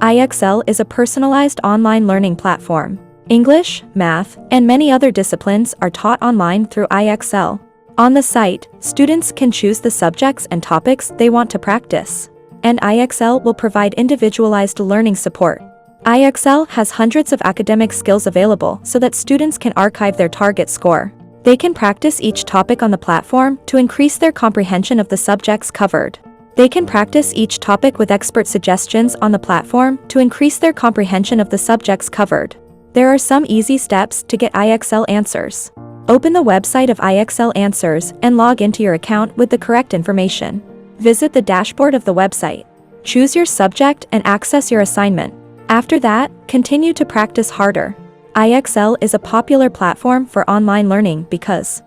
IXL is a personalized online learning platform. English, math, and many other disciplines are taught online through IXL. On the site, students can choose the subjects and topics they want to practice, and IXL will provide individualized learning support. IXL has hundreds of academic skills available so that students can archive their target score. They can practice each topic on the platform to increase their comprehension of the subjects covered. They can practice each topic with expert suggestions on the platform to increase their comprehension of the subjects covered. There are some easy steps to get IXL answers. Open the website of IXL Answers and log into your account with the correct information. Visit the dashboard of the website. Choose your subject and access your assignment. After that, continue to practice harder. IXL is a popular platform for online learning because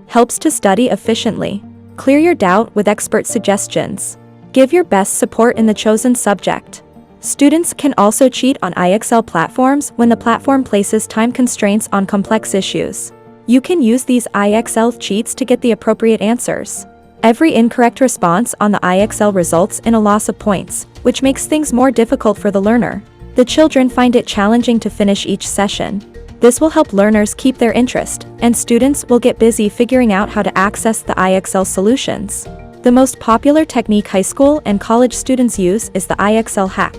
helps to study efficiently. Clear your doubt with expert suggestions. Give your best support in the chosen subject. Students can also cheat on IXL platforms when the platform places time constraints on complex issues. You can use these IXL cheats to get the appropriate answers. Every incorrect response on the IXL results in a loss of points, which makes things more difficult for the learner. The children find it challenging to finish each session. This will help learners keep their interest, and students will get busy figuring out how to access the IXL solutions. The most popular technique high school and college students use is the IXL hack.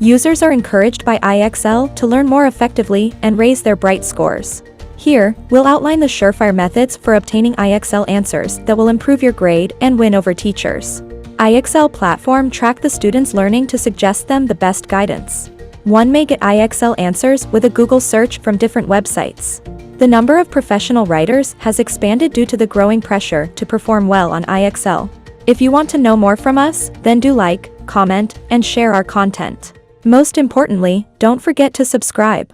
Users are encouraged by IXL to learn more effectively and raise their bright scores. Here, we'll outline the surefire methods for obtaining IXL answers that will improve your grade and win over teachers. IXL platform track the students' learning to suggest them the best guidance. One may get IXL answers with a Google search from different websites. The number of professional writers has expanded due to the growing pressure to perform well on IXL. If you want to know more from us, then do like, comment, and share our content. Most importantly, don't forget to subscribe.